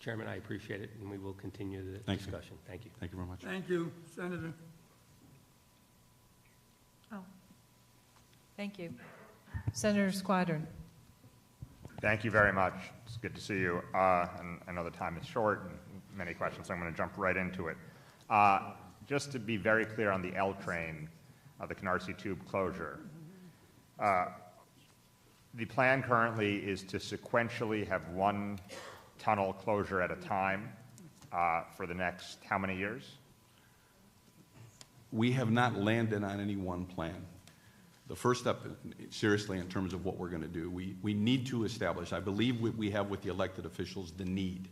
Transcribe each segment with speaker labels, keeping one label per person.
Speaker 1: Chairman, I appreciate it, and we will continue the discussion. Thank you.
Speaker 2: Thank you very much.
Speaker 3: Thank you, Senator.
Speaker 4: Oh, thank you. Senator Squadron.
Speaker 5: Thank you very much. It's good to see you. And I know the time is short and many questions, so I'm going to jump right into it. Just to be very clear on the L train, the Canarsie Tube closure, the plan currently is to sequentially have one tunnel closure at a time for the next how many years?
Speaker 2: We have not landed on any one plan. The first step, seriously, in terms of what we're going to do, we need to establish, I believe we have with the elected officials the need,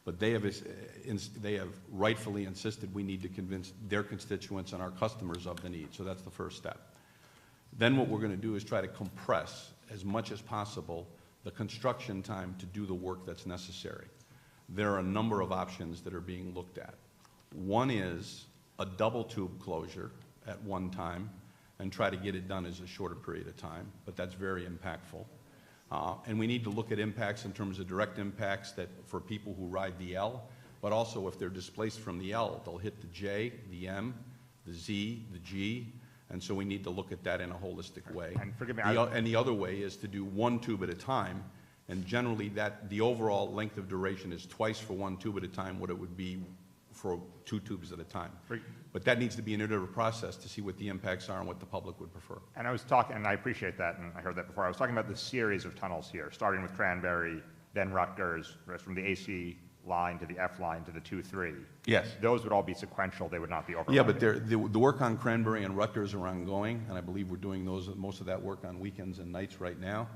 Speaker 2: but they have rightfully insisted we need to convince their constituents and our customers of the need. So that's the first step. Then what we're going to do is try to compress as much as possible the construction time to do the work that's necessary. There are a number of options that are being looked at. One is a double tube closure at one time and try to get it done as a shorter period of time, but that's very impactful. And we need to look at impacts in terms of direct impacts that for people who ride the L, but also if they're displaced from the L, they'll hit the J, the M, the Z, the G, and so we need to look at that in a holistic way.
Speaker 5: And forgive me,
Speaker 2: And the other way is to do one tube at a time, and generally the overall length of duration is twice for one tube at a time what it would be for two tubes at a time. But that needs to be an iterative process to see what the impacts are and what the public would prefer.
Speaker 5: And I was talking, and I appreciate that, and I heard that before. I was talking about the series of tunnels here, starting with Cranberry, then Rutgers, from the AC line to the F line to the 2-3.
Speaker 2: Yes.
Speaker 5: Those would all be sequential. They would not be overlapping.
Speaker 2: Yeah, but the work on Cranberry and Rutgers are ongoing, and I believe we're doing most of that work on weekends and nights right now.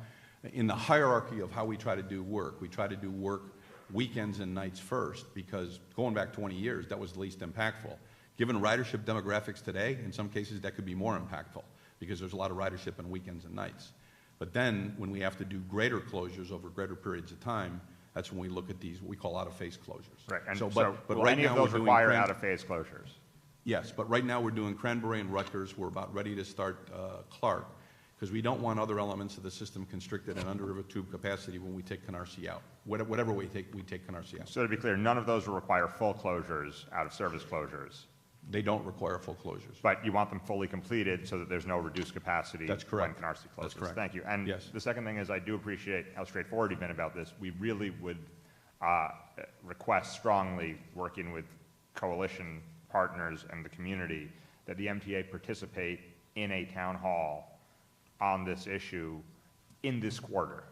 Speaker 2: In the hierarchy of how we try to do work, we try to do work weekends and nights first, because going back 20 years, that was the least impactful. Given ridership demographics today, in some cases that could be more impactful, because there's a lot of ridership on weekends and nights. But then, when we have to do greater closures over greater periods of time, that's when we look at these, what we call out-of-phase closures.
Speaker 5: Right, and
Speaker 2: but
Speaker 5: will
Speaker 2: right
Speaker 5: any
Speaker 2: now
Speaker 5: of those
Speaker 2: we're doing
Speaker 5: require out-of-phase closures?
Speaker 2: Yes, but right now we're doing Cranberry and Rutgers. We're about ready to start Clark, because we don't want other elements of the system constricted and under river tube capacity when we take Canarsie out. Whatever we take Canarsie out.
Speaker 5: So to be clear, none of those will require full closures, out-of-service closures?
Speaker 2: They don't require full closures.
Speaker 5: But you want them fully completed so that there's no reduced capacity.
Speaker 2: That's correct.
Speaker 5: When Canarsie closes.
Speaker 2: That's correct.
Speaker 5: Thank you. And
Speaker 2: yes.
Speaker 5: The second thing is I do appreciate how straightforward you've been about this. We really would request strongly, working with coalition partners and the community, that the MTA participate in a town hall on this issue in this quarter,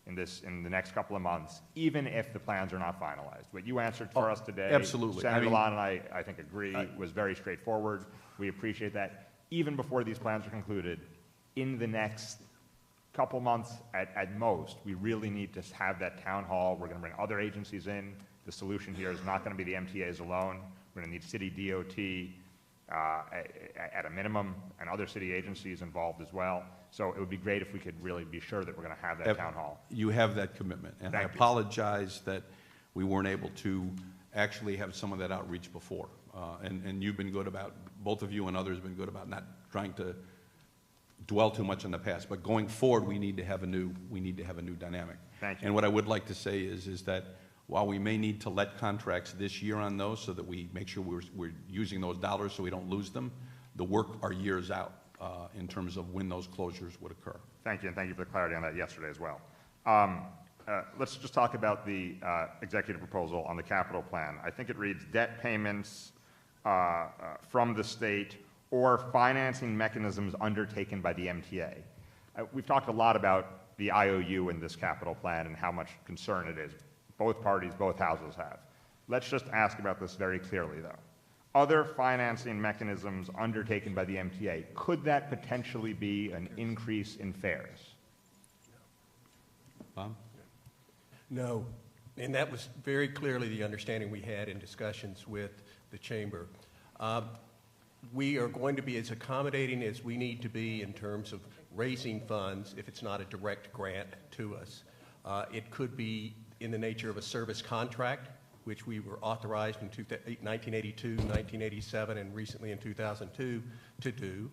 Speaker 5: in the next couple of months, even if the plans are not finalized. What you answered for us today,
Speaker 2: absolutely.
Speaker 5: Senator Milan and I think agree, was very straightforward. We appreciate that. Even before these plans are concluded, in the next couple months at most, we really need to have that town hall. We're going to bring other agencies in. The solution here is not going to be the MTAs alone. We're going to need city DOT at a minimum, and other city agencies involved as well. So it would be great if we could really be sure that we're going to have that town hall.
Speaker 2: You have that commitment, and I apologize that we weren't able to actually have some of that outreach before. And you've been good about, both of you and others have been good about not trying to dwell too much on the past. But going forward, we need to have a new dynamic.
Speaker 5: Thank you.
Speaker 2: And what I would like to say is that while we may need to let contracts this year on those so that we make sure we're using those dollars so we don't lose them, the work are years out in terms of when those closures would occur.
Speaker 5: Thank you, and thank you for the clarity on that yesterday as well. Let's just talk about the executive proposal on the capital plan. I think it reads debt payments from the state or financing mechanisms undertaken by the MTA. We've talked a lot about the IOU in this capital plan and how much concern it is. Both parties, both houses have. Let's just ask about this very clearly, though. Other financing mechanisms undertaken by the MTA, could that potentially be an increase in fares?
Speaker 2: Bob?
Speaker 6: No, and that was very clearly the understanding we had in discussions with the Chamber. We are going to be as accommodating as we need to be in terms of raising funds if it's not a direct grant to us. It could be in the nature of a service contract, which we were authorized in 1982, 1987, and recently in 2002 to do.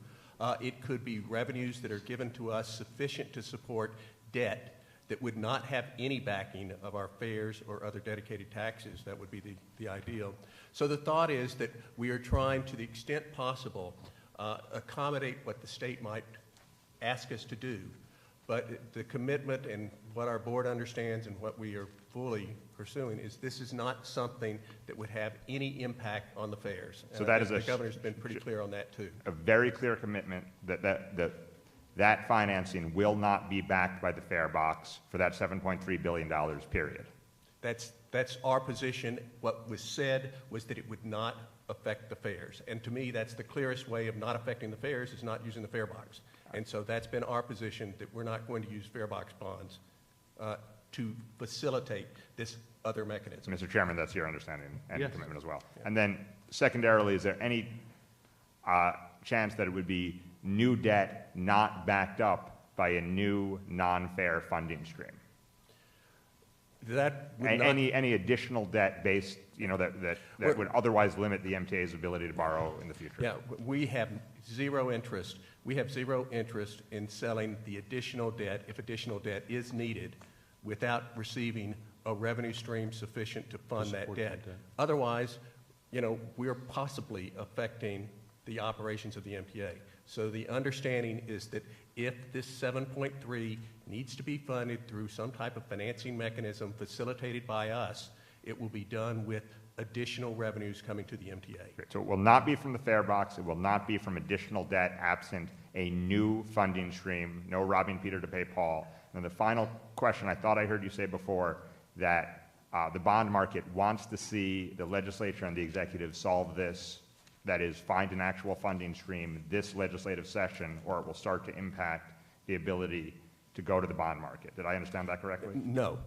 Speaker 6: It could be revenues that are given to us sufficient to support debt that would not have any backing of our fares or other dedicated taxes. That would be the ideal. So the thought is that we are trying, to the extent possible, accommodate what the state might ask us to do. But the commitment and what our board understands and what we are fully pursuing is this is not something that would have any impact on the fares.
Speaker 5: So that is
Speaker 6: the governor's been pretty clear on that too.
Speaker 5: A very clear commitment that financing will not be backed by the fare box for that $7.3 billion period.
Speaker 6: That's our position. What was said was that it would not affect the fares. And to me, that's the clearest way of not affecting the fares is not using the fare box. And so that's been our position, that we're not going to use fare box bonds to facilitate this other mechanism.
Speaker 5: Mr. Chairman, that's your understanding and
Speaker 2: Yes.
Speaker 5: commitment as well. And then secondarily, is there any chance that it would be new debt not backed up by a new non-fare funding stream?
Speaker 6: That would not,
Speaker 5: Any additional debt based, that would otherwise limit the MTA's ability to borrow in the future?
Speaker 6: yeah, we have zero interest. We have zero interest in selling the additional debt, if additional debt is needed, without receiving a revenue stream sufficient to fund that
Speaker 2: support
Speaker 6: debt.
Speaker 2: that debt.
Speaker 6: Otherwise, we're possibly affecting the operations of the MTA. So the understanding is that if this 7.3 needs to be funded through some type of financing mechanism facilitated by us, it will be done with additional revenues coming to the MTA.
Speaker 5: Great. So it will not be from the fare box. It will not be from additional debt absent a new funding stream. No robbing Peter to pay Paul. And the final question, I thought I heard you say before that the bond market wants to see the legislature and the executive solve this, that is, find an actual funding stream this legislative session, or it will start to impact the ability to go to the bond market. Did I understand that correctly?
Speaker 6: No.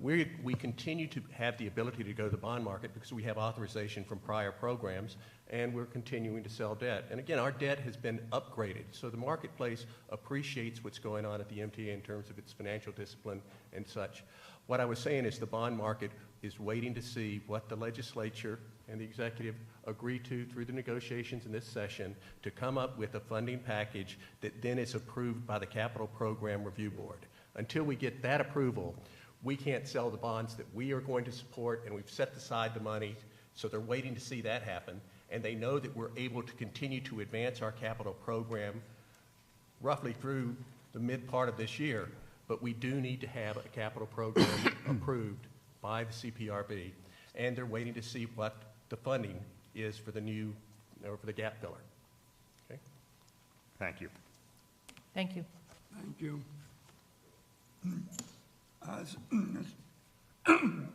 Speaker 6: We continue to have the ability to go to the bond market because we have authorization from prior programs, and we're continuing to sell debt. And again, our debt has been upgraded, so the marketplace appreciates what's going on at the MTA in terms of its financial discipline and such. What I was saying is the bond market is waiting to see what the legislature and the executive agree to through the negotiations in this session to come up with a funding package that then is approved by the Capital Program Review Board. Until we get that approval, we can't sell the bonds that we are going to support, and we've set aside the money, so they're waiting to see that happen, and they know that we're able to continue to advance our capital program roughly through the mid part of this year, but we do need to have a capital program approved by the CPRB, and they're waiting to see what the funding is for the new, or for the gap filler. Okay?
Speaker 5: Thank you.
Speaker 4: Thank you.
Speaker 3: Thank you.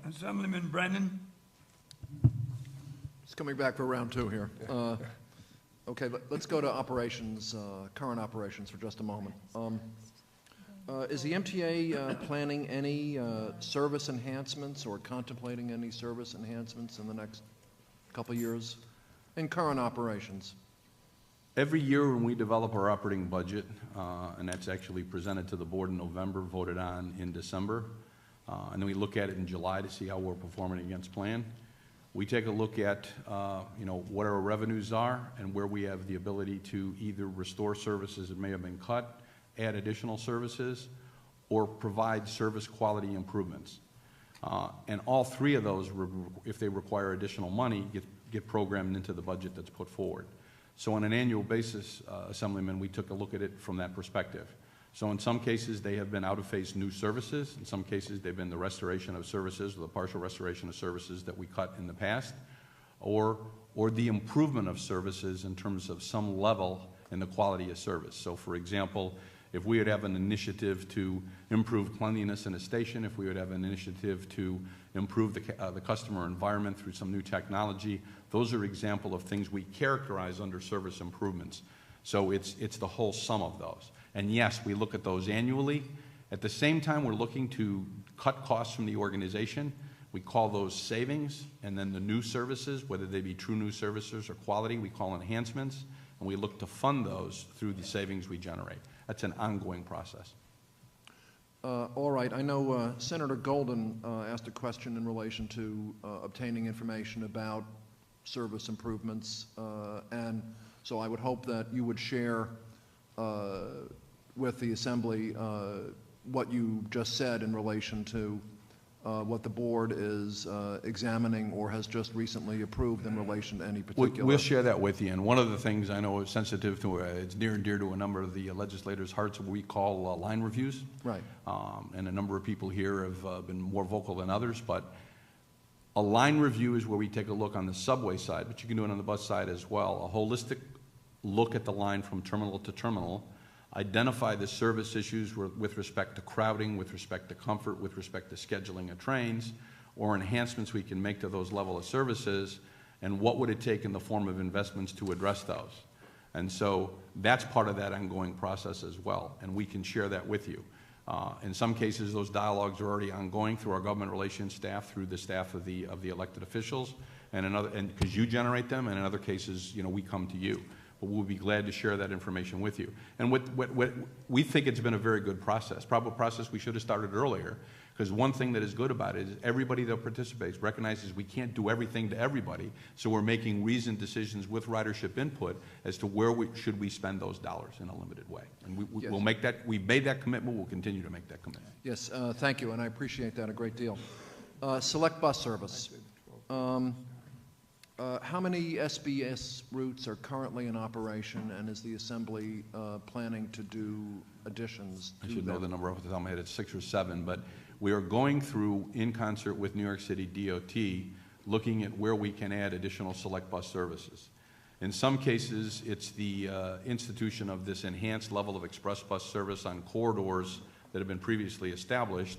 Speaker 3: Assemblyman Brennan.
Speaker 7: It's coming back for round two here. Okay, let's go to operations, current operations for just a moment. Is the MTA planning any service enhancements or contemplating any service enhancements in the next couple of years in current operations?
Speaker 2: Every year when we develop our operating budget, and that's actually presented to the board in November, voted on in December, and then we look at it in July to see how we're performing against plan. We take a look at, what our revenues are and where we have the ability to either restore services that may have been cut, add additional services, or provide service quality improvements. And all three of those, if they require additional money, get programmed into the budget that's put forward. So on an annual basis, Assemblyman, we took a look at it from that perspective. So in some cases, they have been out-of-phase new services. In some cases, they've been the restoration of services or the partial restoration of services that we cut in the past, or the improvement of services in terms of some level in the quality of service. So for example, if we would have an initiative to improve cleanliness in a station, if we would have an initiative to improve the customer environment through some new technology, those are examples of things we characterize under service improvements. So it's the whole sum of those. And yes, we look at those annually. At the same time, we're looking to cut costs from the organization. We call those savings, and then the new services, whether they be true new services or quality, we call enhancements, and we look to fund those through the savings we generate. That's an ongoing process.
Speaker 7: All right. I know Senator Golden asked a question in relation to obtaining information about service improvements, and so I would hope that you would share with the Assembly what you just said in relation to what the board is examining or has just recently approved in relation to any particular.
Speaker 2: We'll share that with you. And one of the things I know is sensitive to, it's near and dear to a number of the legislators' hearts, what we call line reviews.
Speaker 7: Right.
Speaker 2: And a number of people here have been more vocal than others, but a line review is where we take a look on the subway side, but you can do it on the bus side as well. A holistic look at the line from terminal to terminal, identify the service issues with respect to crowding, with respect to comfort, with respect to scheduling of trains, or enhancements we can make to those level of services, and what would it take in the form of investments to address those. And so that's part of that ongoing process as well, and we can share that with you. In some cases, those dialogues are already ongoing through our government relations staff, through the staff of the elected officials, and because you generate them, and in other cases, we come to you. But we'll be glad to share that information with you. And what we think it's been a very good process, probably a process we should have started earlier, because one thing that is good about it is everybody that participates recognizes we can't do everything to everybody, so we're making reasoned decisions with ridership input as to where should we spend those dollars in a limited way. And
Speaker 7: Yes.
Speaker 2: we'll make that, we've made that commitment, we'll continue to make that commitment.
Speaker 7: Yes, thank you, and I appreciate that a great deal. Select bus service. How many SBS routes are currently in operation, and is the Assembly planning to do additions to
Speaker 2: I should know
Speaker 7: them?
Speaker 2: the number off the top of my head, it's 6 or 7, but we are going through, in concert with New York City DOT, looking at where we can add additional select bus services. In some cases, it's the institution of this enhanced level of express bus service on corridors that have been previously established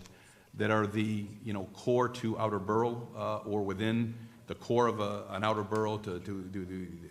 Speaker 2: that are the core to outer borough or within the core of an outer borough to do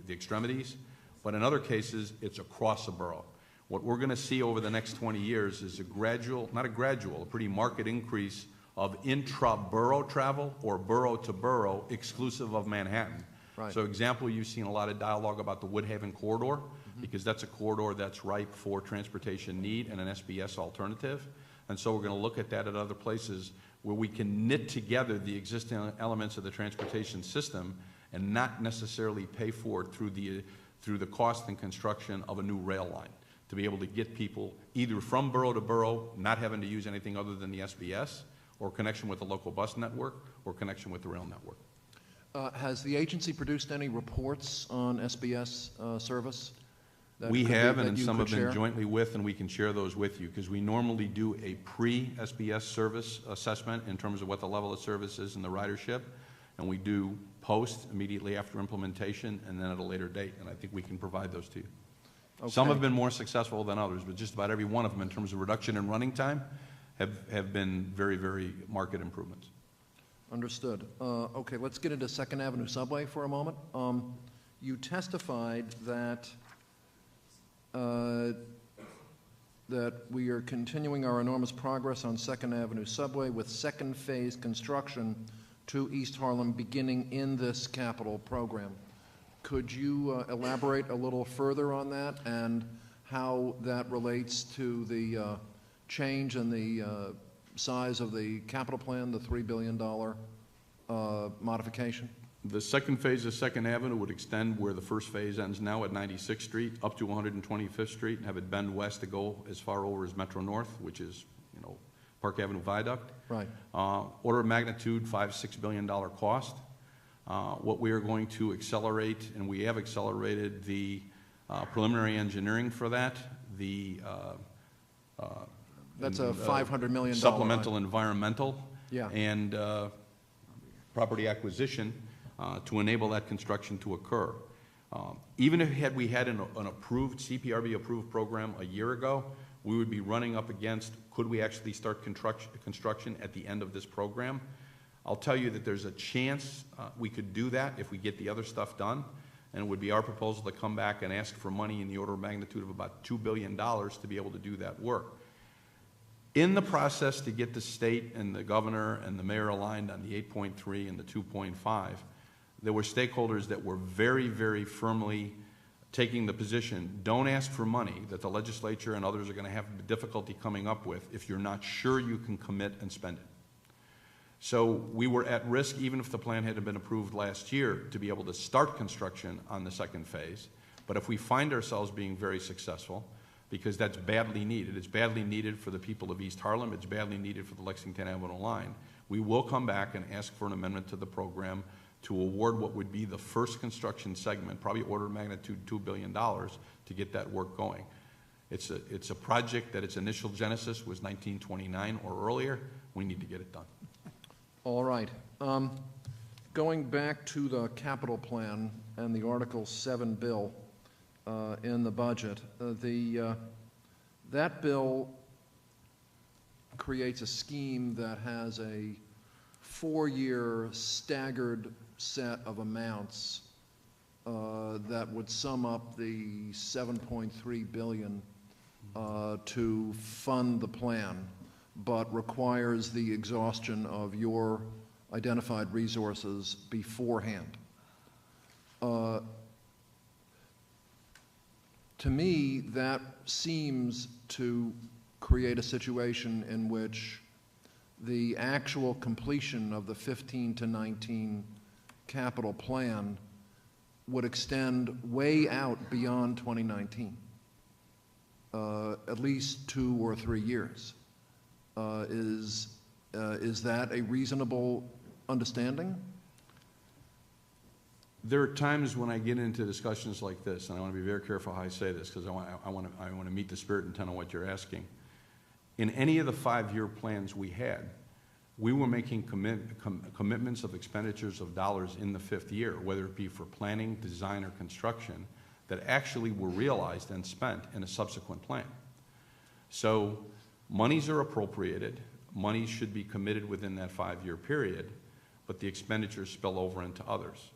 Speaker 2: the extremities. But in other cases, it's across a borough. What we're going to see over the next 20 years is a pretty marked increase of intra-borough travel or borough to borough exclusive of Manhattan.
Speaker 7: Right.
Speaker 2: So example, you've seen a lot of dialogue about the Woodhaven corridor because that's a corridor that's ripe for transportation need and an SBS alternative. And so we're going to look at that at other places where we can knit together the existing elements of the transportation system and not necessarily pay for it through the cost and construction of a new rail line, to be able to get people either from borough to borough, not having to use anything other than the SBS, or connection with the local bus network, or connection with the rail network.
Speaker 7: Has the agency produced any reports on SBS service?
Speaker 2: We have, and
Speaker 7: that you
Speaker 2: some
Speaker 7: could
Speaker 2: have been
Speaker 7: share?
Speaker 2: jointly with, and we can share those with you, because we normally do a pre-SBS service assessment in terms of what the level of service is and the ridership, and we do post immediately after implementation, and then at a later date, and I think we can provide those to you. Some
Speaker 7: Okay.
Speaker 2: have been more successful than others, but just about every one of them, in terms of reduction in running time, have been very, very marked improvements.
Speaker 7: Understood. Okay, let's get into Second Avenue Subway for a moment. You testified that that we are continuing our enormous progress on Second Avenue Subway with second phase construction to East Harlem beginning in this capital program. Could you elaborate a little further on that and how that relates to the change in the size of the capital plan, the $3 billion modification?
Speaker 2: The second phase of Second Avenue would extend where the first phase ends now at 96th Street up to 125th Street and have it bend west to go as far over as Metro North, which is, Park Avenue Viaduct.
Speaker 7: Right.
Speaker 2: Order of magnitude, $5-6 billion cost. What we are going to accelerate, and we have accelerated the preliminary engineering for that,
Speaker 7: That's a $500 million
Speaker 2: supplemental environmental
Speaker 7: Yeah.
Speaker 2: and property acquisition to enable that construction to occur. Even if we had an approved, CPRB-approved program a year ago, we would be running up against, could we actually start construction at the end of this program? I'll tell you that there's a chance we could do that if we get the other stuff done, and it would be our proposal to come back and ask for money in the order of magnitude of about $2 billion to be able to do that work. In the process to get the state and the governor and the mayor aligned on the 8.3 and the 2.5, there were stakeholders that were very, very firmly taking the position, don't ask for money that the legislature and others are going to have difficulty coming up with if you're not sure you can commit and spend it. So we were at risk, even if the plan had been approved last year, to be able to start construction on the second phase. But if we find ourselves being very successful, because that's badly needed. It's badly needed for the people of East Harlem. It's badly needed for the Lexington Avenue line. We will come back and ask for an amendment to the program to award what would be the first construction segment, probably order of magnitude $2 billion, to get that work going. It's a project that its initial genesis was 1929 or earlier. We need to get it done.
Speaker 7: All right. Going back to the capital plan and the Article 7 bill in the budget, that bill creates a scheme that has a 4-year staggered set of amounts that would sum up the $7.3 billion to fund the plan, but requires the exhaustion of your identified resources beforehand. To me, that seems to create a situation in which the actual completion of the 15 to 19 capital plan would extend way out beyond 2019, at least 2 or 3 years. Is that a reasonable understanding?
Speaker 2: There are times when I get into discussions like this, and I want to be very careful how I say this, because I want to meet the spirit and intent of what you're asking. In any of the 5-year plans we had, we were making commitments of expenditures of dollars in the 5th year, whether it be for planning, design, or construction, that actually were realized and spent in a subsequent plan. So monies are appropriated, monies should be committed within that 5-year period, but the expenditures spill over into others.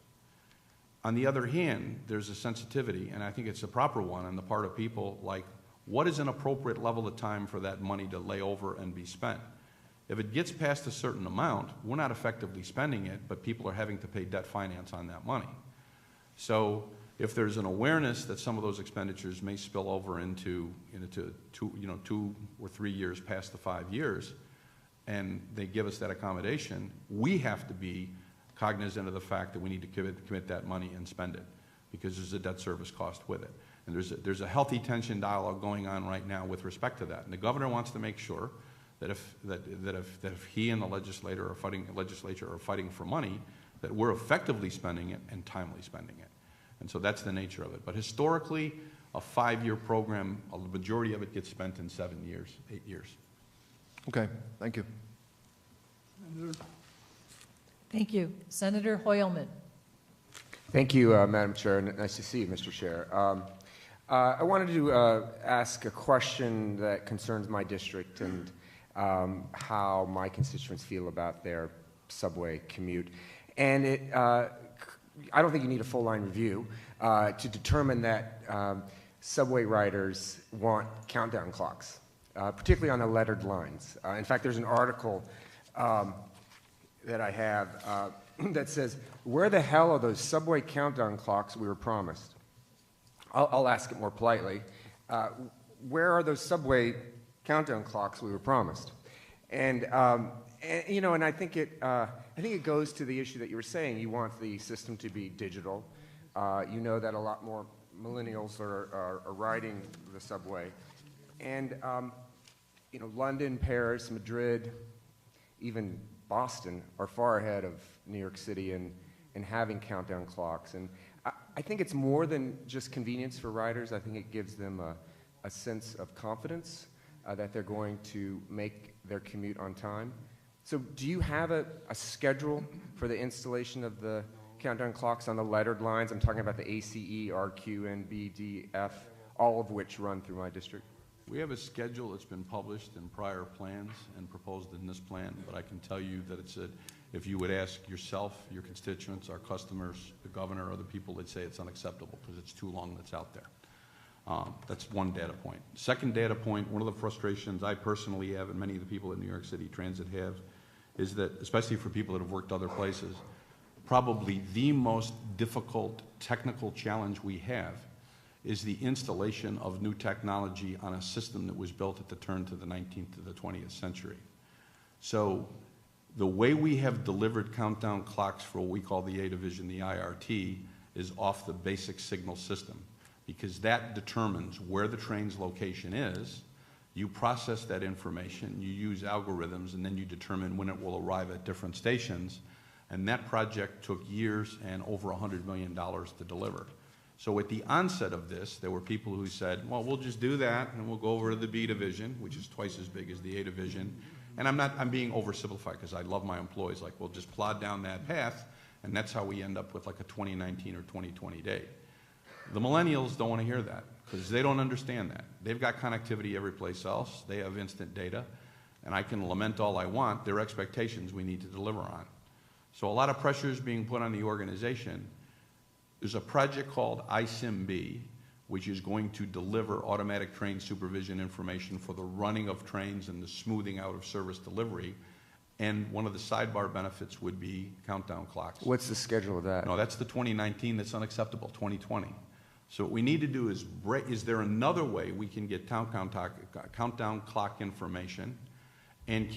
Speaker 2: On the other hand, there's a sensitivity, and I think it's a proper one on the part of people, like, what is an appropriate level of time for that money to lay over and be spent? If it gets past a certain amount, we're not effectively spending it, but people are having to pay debt finance on that money. So if there's an awareness that some of those expenditures may spill over into 2 or 3 years past the 5 years, and they give us that accommodation, we have to be cognizant of the fact that we need to commit that money and spend it, because there's a debt service cost with it. And there's a healthy tension dialogue going on right now with respect to that. And the governor wants to make sure that if he and the legislature are fighting for money, that we're effectively spending it and timely spending it. And so that's the nature of it. But historically, a 5-year program, a majority of it gets spent in 7 years, 8 years.
Speaker 7: Okay, thank you.
Speaker 4: Thank you. Senator Hoylman.
Speaker 8: Thank you, Madam Chair. Nice to see you, Mr. Chair. I wanted to ask a question that concerns my district and how my constituents feel about their subway commute. And I don't think you need a full-line review to determine that subway riders want countdown clocks, particularly on the lettered lines. In fact, there's an article that I have that says, "Where the hell are those subway countdown clocks we were promised?" I'll ask it more politely. Where are those subway countdown clocks we were promised? And I think it goes to the issue that you were saying. You want the system to be digital. You know that a lot more millennials are riding the subway, and London, Paris, Madrid, even Boston are far ahead of New York City in having countdown clocks. And I think it's more than just convenience for riders. I think it gives them a sense of confidence that they're going to make their commute on time. So do you have a schedule for the installation of the countdown clocks on the lettered lines? I'm talking about the ACE, RQ, NB, D, F, all of which run through my district.
Speaker 2: We have a schedule that's been published in prior plans and proposed in this plan, but I can tell you that if you would ask yourself, your constituents, our customers, the governor, other people, they'd say it's unacceptable because it's too long that's out there. That's one data point. Second data point, one of the frustrations I personally have and many of the people in New York City Transit have is that, especially for people that have worked other places, probably the most difficult technical challenge we have is the installation of new technology on a system that was built at the turn to the 19th to the 20th century. So the way we have delivered countdown clocks for what we call the A division, the IRT, is off the basic signal system. because that determines where the train's location is. You process that information, you use algorithms, and then you determine when it will arrive at different stations. And that project took years and over $100 million to deliver. So at the onset of this, there were people who said, well, we'll just do that, and we'll go over to the B division, which is twice as big as the A division. And I'm being oversimplified because I love my employees. Like, we'll just plod down that path, and that's how we end up with like a 2019 or 2020 date. The millennials don't want to hear that because they don't understand that. They've got connectivity every place else. They have instant data. And I can lament all I want. Their expectations we need to deliver on. So a lot of pressure is being put on the organization. There's a project called ISIM-B, which is going to deliver automatic train supervision information for the running of trains and the smoothing out of service delivery. And one of the sidebar benefits would be countdown clocks.
Speaker 8: What's the schedule of that?
Speaker 2: No, that's the 2019. That's unacceptable, 2020. So what we need to do is there another way we can get countdown clock information? And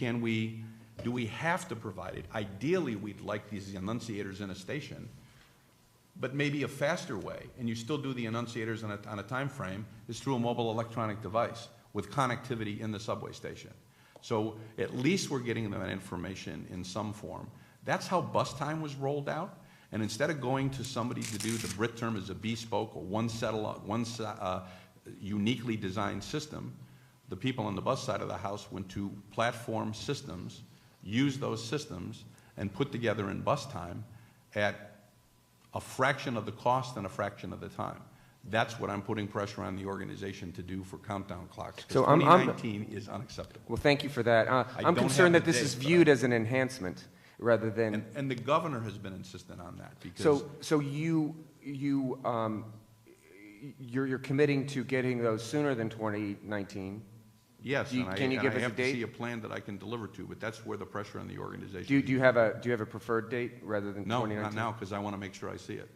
Speaker 2: do we have to provide it? Ideally, we'd like these enunciators in a station, but maybe a faster way, and you still do the enunciators on a time frame, is through a mobile electronic device with connectivity in the subway station. So at least we're getting them that information in some form. That's how bus time was rolled out. And instead of going to somebody to do, the Brit term is a bespoke or one uniquely designed system, the people on the bus side of the house went to platform systems, used those systems, and put together in bus time at a fraction of the cost and a fraction of the time. That's what I'm putting pressure on the organization to do for countdown clocks.
Speaker 8: So
Speaker 2: 2019 is unacceptable.
Speaker 8: Well, thank you for that. I'm
Speaker 2: don't
Speaker 8: concerned
Speaker 2: have
Speaker 8: that
Speaker 2: the
Speaker 8: this is
Speaker 2: date, but
Speaker 8: viewed as an enhancement rather than.
Speaker 2: And the governor has been insistent on that because.
Speaker 8: So you're committing to getting those sooner than 2019.
Speaker 2: Yes,
Speaker 8: Can you give us a
Speaker 2: have to
Speaker 8: date?
Speaker 2: see a plan that I can deliver to, but that's where the pressure on the organization.
Speaker 8: Do you have a preferred date rather than
Speaker 2: No,
Speaker 8: 2019?
Speaker 2: not now, because I want to make sure I see it.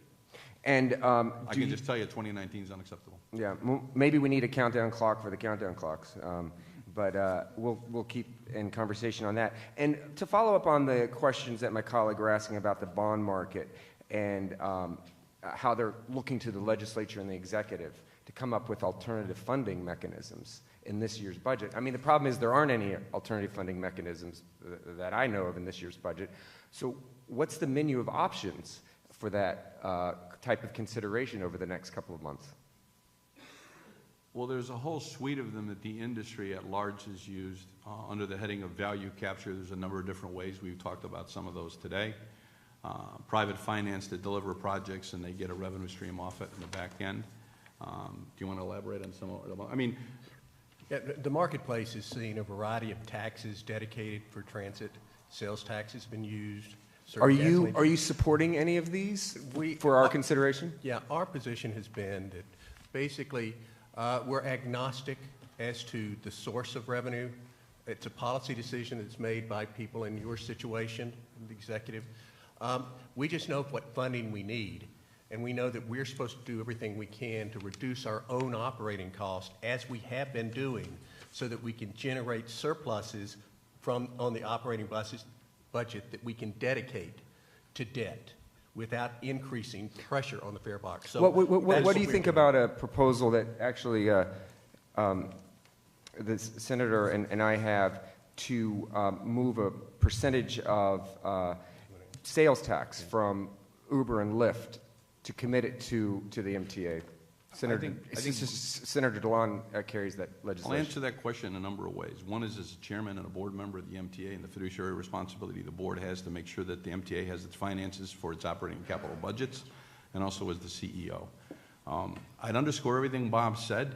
Speaker 8: And
Speaker 2: I can just tell you 2019 is unacceptable.
Speaker 8: yeah, maybe we need a countdown clock for the countdown clocks, but we'll keep in conversation on that. And to follow up on the questions that my colleague were asking about the bond market and how they're looking to the legislature and the executive to come up with alternative funding mechanisms in this year's budget. I mean, the problem is there aren't any alternative funding mechanisms that I know of in this year's budget. So what's the menu of options for that type of consideration over the next couple of months?
Speaker 2: Well, there's a whole suite of them that the industry at large has used under the heading of value capture. There's a number of different ways. We've talked about some of those today. Private finance to deliver projects and they get a revenue stream off it in the back end. Do you want to elaborate on some of them? I mean,
Speaker 6: Yeah, the marketplace has seen a variety of taxes dedicated for transit. Sales tax has been used.
Speaker 8: Are
Speaker 6: Certain gasoline-
Speaker 8: you supporting any of these for our consideration?
Speaker 6: Yeah, our position has been that basically we're agnostic as to the source of revenue. It's a policy decision that's made by people in your situation, the executive. We just know what funding we need, and we know that we're supposed to do everything we can to reduce our own operating costs, as we have been doing, so that we can generate surpluses on the operating budget that we can dedicate to debt without increasing pressure on the fare box. So
Speaker 8: what do you think about a proposal that actually the senator and I have to move a percentage of sales tax from Uber and Lyft to commit it to the MTA? Senator DeLon carries that legislation.
Speaker 2: I'll answer that question in a number of ways. One is as a chairman and a board member of the MTA and the fiduciary responsibility the board has to make sure that the MTA has its finances for its operating capital budgets, and also as the CEO. I'd underscore everything Bob said.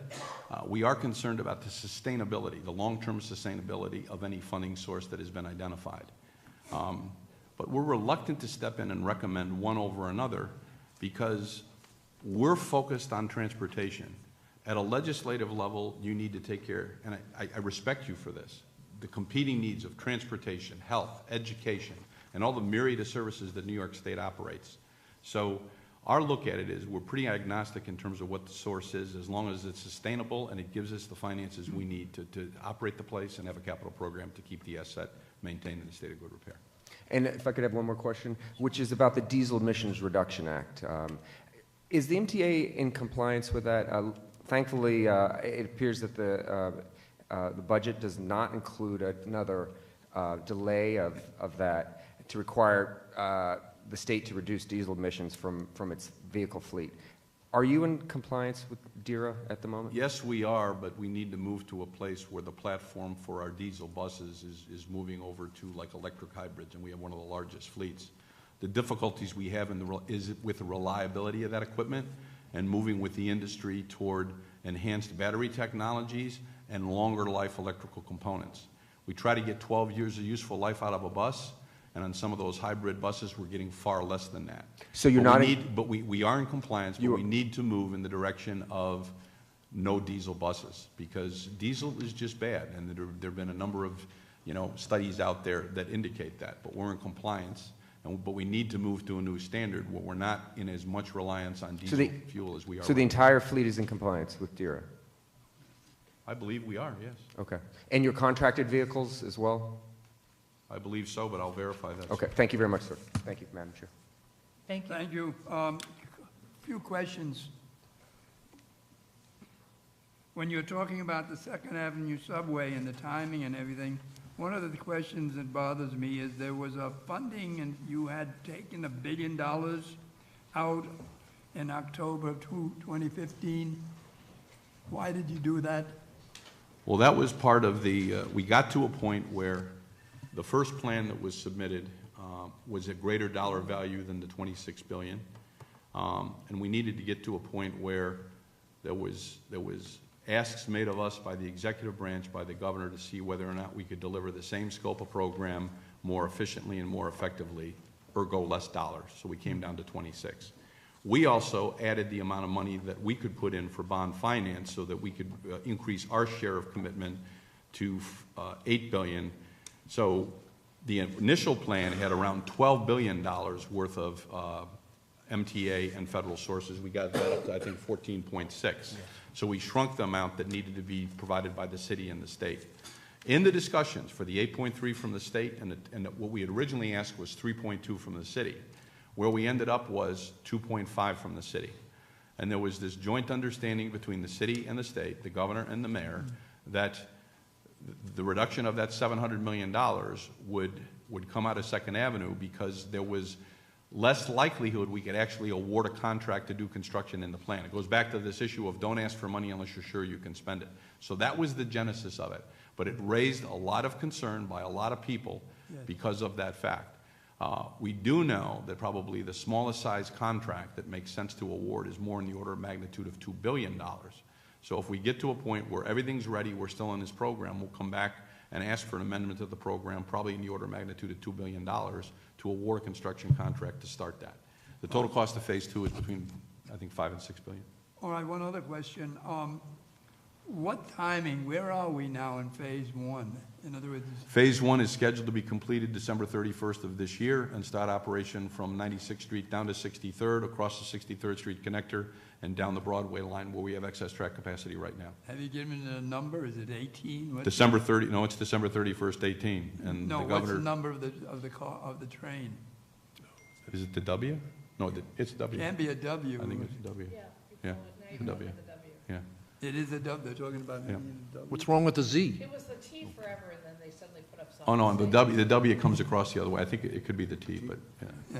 Speaker 2: We are concerned about the sustainability, the long-term sustainability of any funding source that has been identified. But we're reluctant to step in and recommend one over another because we're focused on transportation. At a legislative level, you need to take care, and I respect you for this, the competing needs of transportation, health, education, and all the myriad of services that New York State operates. So our look at it is we're pretty agnostic in terms of what the source is, as long as it's sustainable and it gives us the finances we need to operate the place and have a capital program to keep the asset maintained in a state of good repair.
Speaker 8: And if I could have one more question, which is about the Diesel Emissions Reduction Act. Is the MTA in compliance with that? Thankfully, it appears that the budget does not include another delay of that to require the state to reduce diesel emissions from its vehicle fleet. Are you in compliance with DERA at the moment?
Speaker 2: Yes, we are, but we need to move to a place where the platform for our diesel buses is moving over to like electric hybrids, and we have one of the largest fleets. The difficulties we have is with the reliability of that equipment and moving with the industry toward enhanced battery technologies and longer life electrical components. We try to get 12 years of useful life out of a bus, and on some of those hybrid buses, we're getting far less than that.
Speaker 8: So you're
Speaker 2: But
Speaker 8: not
Speaker 2: we
Speaker 8: in-
Speaker 2: need- But we are in compliance, but
Speaker 8: You-
Speaker 2: we need to move in the direction of no diesel buses, because diesel is just bad, and there've been a number of, studies out there that indicate that, but we're in compliance, but we need to move to a new standard where we're not in as much reliance on diesel fuel as we are.
Speaker 8: So the
Speaker 2: right
Speaker 8: entire fleet is in compliance with DERA?
Speaker 2: now. I believe we are, yes.
Speaker 8: Okay. And your contracted vehicles as well?
Speaker 2: I believe so, but I'll verify that.
Speaker 8: Okay, thank you very much, sir. Thank you, Madam Chair.
Speaker 4: Thank you.
Speaker 3: Thank you. Few questions. When you're talking about the Second Avenue subway and the timing and everything, one of the questions that bothers me is there was a funding and you had taken $1 billion out in October of 2015. Why did you do that?
Speaker 2: Well, that was part of we got to a point where the first plan that was submitted was a greater dollar value than the $26 billion. And we needed to get to a point where there was asks made of us by the executive branch, by the governor, to see whether or not we could deliver the same scope of program more efficiently and more effectively, ergo less dollars. So we came down to 26. We also added the amount of money that we could put in for bond finance so that we could increase our share of commitment to $8 billion. So the initial plan had around $12 billion worth of MTA and federal sources. We got that up to, I think, 14.6. So we shrunk the amount that needed to be provided by the city and the state. In the discussions for the 8.3 from the state and what we had originally asked was 3.2 from the city, where we ended up was 2.5 from the city. And there was this joint understanding between the city and the state, the governor and the mayor, that the reduction of that $700 million would come out of Second Avenue because there was less likelihood we could actually award a contract to do construction in the plan. It goes back to this issue of don't ask for money unless you're sure you can spend it. So that was the genesis of it. But it raised a lot of concern by a lot of people because of that fact. We do know that probably the smallest size contract that makes sense to award is more in the order of magnitude of $2 billion. So if we get to a point where everything's ready, we're still in this program, we'll come back and ask for an amendment to the program, probably in the order of magnitude of $2 billion, to award a construction contract to start that. The total cost of phase two is between, I think, $5 and $6 billion.
Speaker 3: All right, one other question. What timing, where are we now in phase one? In other words,
Speaker 2: Phase one is scheduled to be completed December 31st of this year and start operation from 96th Street down to 63rd, across the 63rd Street connector, and down the Broadway line where we have excess track capacity right now.
Speaker 3: have you given it a number? Is it 18? What's
Speaker 2: December 30, no, it's December 31st, 18. And
Speaker 3: No,
Speaker 2: the
Speaker 3: what's
Speaker 2: governor,
Speaker 3: the number of the train?
Speaker 2: is it the W? No, it's W.
Speaker 3: Can't be a W.
Speaker 2: I think it's a W. Yeah, it's a W. Yeah.
Speaker 3: It is a W, they're talking about
Speaker 2: Yeah.
Speaker 3: making it a W.
Speaker 7: What's wrong with the Z?
Speaker 9: It was the T forever, and then they suddenly put up something.
Speaker 2: Oh, no, the W comes across the other way. I think it could be the T, but, yeah.